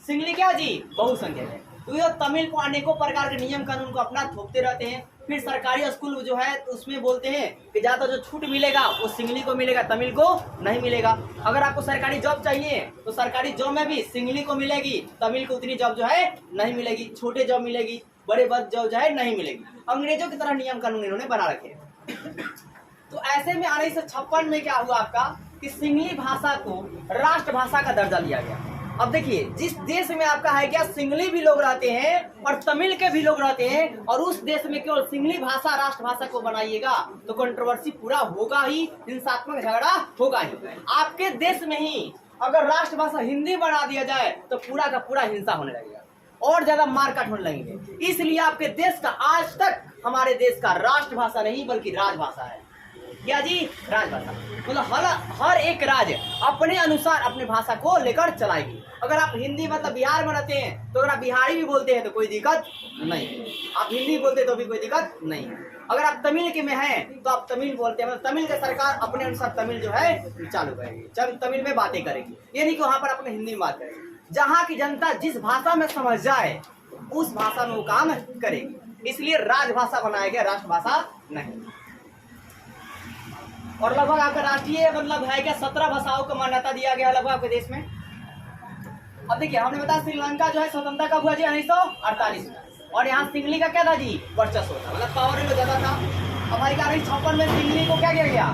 सिंगली क्या जी? बहुसंख्यक है। तो यह तमिल को अनेकों प्रकार के नियम कानून को अपना थोपते रहते हैं। फिर सरकारी स्कूल जो है तो उसमें बोलते हैं कि ज्यादा जो छूट मिलेगा वो सिंगली को मिलेगा, तमिल को नहीं मिलेगा। अगर आपको सरकारी जॉब चाहिए तो सरकारी जॉब में भी सिंगली को मिलेगी, तमिल को उतनी जॉब जो है नहीं मिलेगी। छोटे जॉब मिलेगी, बड़े बद जॉब जो है नहीं मिलेगी। अंग्रेजों की तरह नियम कानून इन्होंने बना रखे। तो ऐसे में 1956 में क्या हुआ आपका कि सिंगली भाषा को राष्ट्रभाषा का दर्जा दिया गया। अब देखिए जिस देश में आपका है क्या सिंगली भी लोग रहते हैं और तमिल के भी लोग रहते हैं, और उस देश में केवल सिंगली भाषा राष्ट्रभाषा को बनाइएगा तो कंट्रोवर्सी पूरा होगा ही, हिंसात्मक झगड़ा होगा ही। आपके देश में ही अगर राष्ट्रभाषा हिंदी बना दिया जाए तो पूरा का पूरा हिंसा होने लगेगा और ज्यादा मारकाट होने लगेंगे। इसलिए आपके देश का आज तक, हमारे देश का राष्ट्रभाषा नहीं बल्कि राजभाषा है। क्या जी? राजभाषा। मतलब हर एक राज्य अपने अनुसार अपने भाषा को लेकर चलाएगी। अगर आप हिंदी मतलब बिहार में रहते हैं तो अगर आप बिहारी भी बोलते हैं तो कोई दिक्कत नहीं है, आप हिंदी बोलते हैं तो भी कोई दिक्कत नहीं है। अगर आप तमिल के में हैं तो आप तमिल बोलते हैं, मतलब तमिल की सरकार अपने अनुसार तमिल जो है चालू करेगी, तमिल में बातें करेगी। ये नहीं कि वहां पर अपने हिंदी में बात करेगी। जहाँ की जनता जिस भाषा में समझ जाए उस भाषा में वो काम करेगी। इसलिए राजभाषा बनाया गया, राष्ट्रभाषा नहीं। और लगभग आपका राष्ट्रीय मतलब है क्या 17 भाषाओं को मान्यता दिया गया लगभग आपके देश में। अब देखिए हमने बताया श्रीलंका जो है स्वतंत्रता कब हुआ जी? 1948 में। और यहाँ सिंगली का क्या था जी? वर्चस्व था, मतलब पावर में ज्यादा था। हमारे 1956 में सिंगली को क्या किया गया?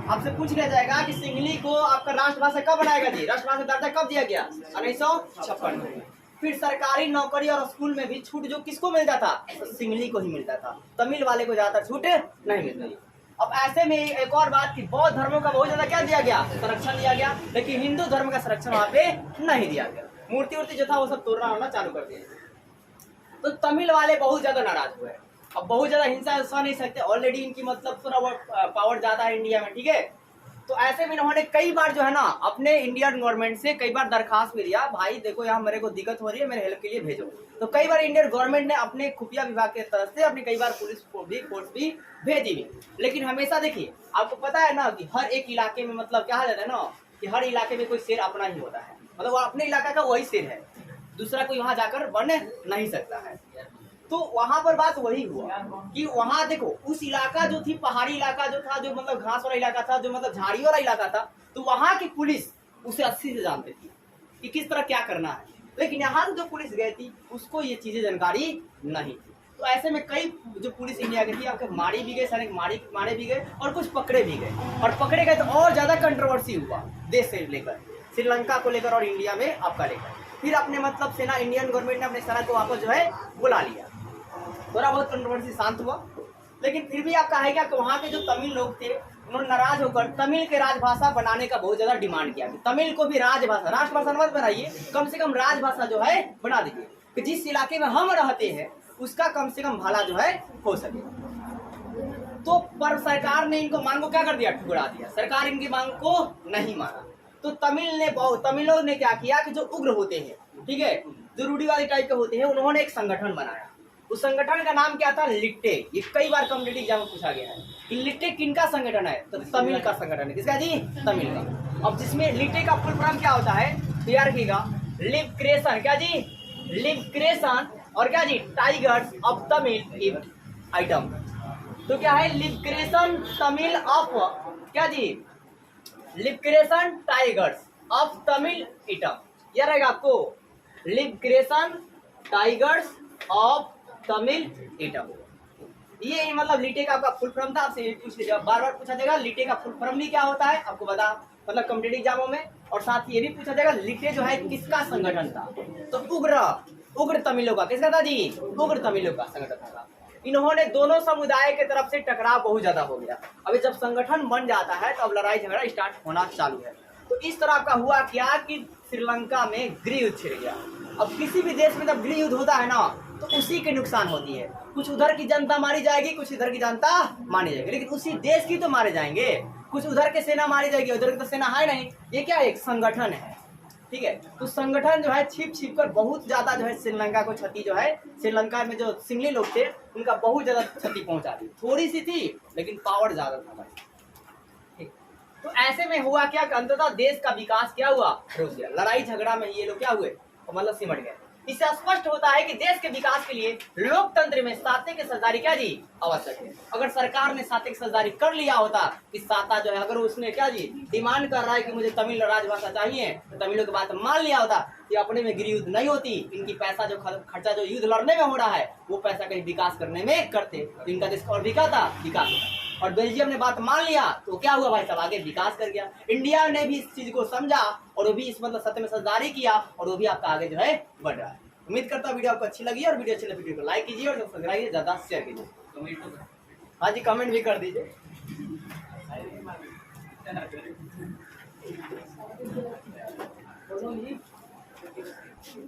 आपसे पूछ लिया जाएगा कि सिंगली को आपका राष्ट्रभाषा कब बनाएगा जी? राष्ट्रभाषा दर्जा कब दिया गया? 1956 में। फिर सरकारी नौकरी और स्कूल में भी छूट जो किसको मिलता था? तो सिंगली को ही मिलता था, तमिल वाले को ज्यादातर छूट नहीं मिलती। अब ऐसे में एक और बात कि बौद्ध धर्मों का बहुत ज्यादा क्या दिया गया? संरक्षण दिया गया, लेकिन हिंदू धर्म का संरक्षण वहां पे नहीं दिया गया। मूर्ति वूर्ति जो था वो सब तोड़ना होना चालू कर दिया। तो तमिल वाले बहुत ज्यादा नाराज हुए। अब बहुत ज्यादा हिंसा सह नहीं सकते, ऑलरेडी इनकी मतलब थोड़ा पावर ज्यादा है इंडिया में, ठीक है। तो ऐसे में इन्होंने कई बार जो है ना अपने इंडियन गवर्नमेंट से कई बार दरखास्त भी दिया, भाई देखो यहाँ मेरे को दिक्कत हो रही है, मेरे हेल्प के लिए भेजो। तो कई बार इंडियन गवर्नमेंट ने अपने खुफिया विभाग की तरफ से अपनी कई बार पुलिस फोर्स भी भेजी भी। लेकिन हमेशा देखिए आपको पता है ना कि हर एक इलाके में मतलब क्या है ना कि हर इलाके में कोई शेर अपना ही होता है, मतलब वो अपने इलाका का वही शेर है, दूसरा कोई वहां जाकर बन नहीं सकता है। तो वहां पर बात वही हुआ कि वहां देखो उस इलाका जो थी पहाड़ी इलाका जो था, जो मतलब घास वाला इलाका था, जो मतलब झाड़ी वाला इलाका था, तो वहां की पुलिस उसे 80 से जानती थी कि किस तरह क्या करना है। लेकिन यहाँ जो पुलिस गई थी उसको ये चीजें जानकारी नहीं थी। तो ऐसे में कई जो पुलिस इंडिया की थी आपके मारी भी गए, सारे मारे भी गए और कुछ पकड़े भी गए। और पकड़े गए तो और ज्यादा कंट्रोवर्सी हुआ देश से लेकर, श्रीलंका को लेकर और इंडिया में आपका लेकर। फिर अपने मतलब सेना, इंडियन गवर्नमेंट ने अपने सेना को वापस जो है बुला लिया। थोड़ा बहुत कंट्रोवर्सी शांत हुआ, लेकिन फिर भी आपका है क्या कि वहाँ के जो तमिल लोग थे उन्होंने नाराज होकर तमिल के राजभाषा बनाने का बहुत ज्यादा डिमांड किया कि तमिल को भी राजभाषा, राष्ट्रभाषा मत बनाइए, कम से कम राजभाषा जो है बना दीजिए कि जिस इलाके में हम रहते हैं उसका कम से कम भला जो है हो सके। तो पर सरकार ने इनको मांग को क्या कर दिया? ठुकरा दिया। सरकार इनकी मांग को नहीं माना। तो तमिलों ने क्या किया कि जो उग्र होते हैं, ठीक है, जो रूढ़िवादी टाइप के होते हैं, उन्होंने एक संगठन बनाया। उस संगठन का नाम क्या था? लिट्टे। ये कई बार कॉम्पिटिटिव एग्जाम में पूछा गया है कि लिट्टे किनका संगठन है? तो तमिल का संगठन है। किसका जी? तमिल का। अब जिसमें लिट्टे का फुल फॉर्म क्या होता है? तैयार कीजिएगा, लिबरेशन, क्या जी? लिबरेशन और क्या जी? Tigers of Tamil Eelam. तो क्या है? लिबरेशन तमिल ऑफ क्या जी? Liberation tigers of Tamil Eelam. यह रहेगा आपको, liberation tigers of Tamil Eelam. ये मतलब लिटे का आपका फुल फॉर्म था। आपसे ये पूछ लीजिएगा, बार बार पूछा जाएगा लिटे का फुल फॉर्म भी क्या होता है, आपको बता मतलब कॉम्पिटिटिव एग्जामों में। और साथ ही ये भी पूछा जाएगा लिटे जो है किसका संगठन था? तो उग्र तमिलों का। किसका था जी? उग्र तमिलों का संगठन था। इन्होंने दोनों समुदाय के तरफ से टकराव बहुत ज्यादा हो गया। अभी जब संगठन बन जाता है तो अब लड़ाई झगड़ा स्टार्ट होना चालू है। तो इस तरह आपका हुआ क्या कि श्रीलंका में गृह युद्ध छिड़ गया। अब किसी भी देश में जब गृह युद्ध होता है ना तो उसी के नुकसान होती है। कुछ उधर की जनता मारी जाएगी, कुछ इधर की जनता मारी जाएगी, लेकिन उसी देश की तो मारे जाएंगे। कुछ उधर के सेना मारी जाएगी, उधर की तो सेना है नहीं। ये क्या एक संगठन है, ठीक है। तो संगठन जो है छिप छिप कर बहुत ज्यादा जो है श्रीलंका को क्षति जो है, श्रीलंका में जो सिंगली लोग थे उनका बहुत ज्यादा क्षति पहुंचा दी। थोड़ी सी थी लेकिन पावर ज्यादा था। तो ऐसे में हुआ क्या, अंततः देश का विकास क्या हुआ, रुक गया। लड़ाई झगड़ा में ये लोग क्या हुए, मतलब सिमट गए। इससे स्पष्ट होता है कि देश के विकास के लिए लोकतंत्र में साते की सरदारी क्या जी आवश्यक है। अगर सरकार ने साते की सरदारी कर लिया होता कि साता जो है, अगर उसने क्या जी डिमांड कर रहा है कि मुझे तमिल राजभाषा चाहिए, तो तमिलों की बात मान लिया होता कि अपने में गिरी युद्ध नहीं होती। इनकी पैसा जो खर्चा जो युद्ध लड़ने में हो रहा है वो पैसा कहीं विकास करने में करते, तो इनका देश और विकाता विकास होता। और बेल्जियम ने बात मान लिया तो क्या हुआ भाई साहब, आगे विकास कर गया। इंडिया ने भी इस चीज को समझा और वो भी इस मतलब सत्य में सरदारी किया और वो भी आपका आगे जो है बढ़ रहा है। उम्मीद करता हूँ वीडियो आपको अच्छी लगी और वीडियो अच्छी लगी वीडियो को लाइक कीजिए और सब्सक्राइब ज्यादा शेयर कीजिए। हाँ जी, कमेंट भी कर दीजिए।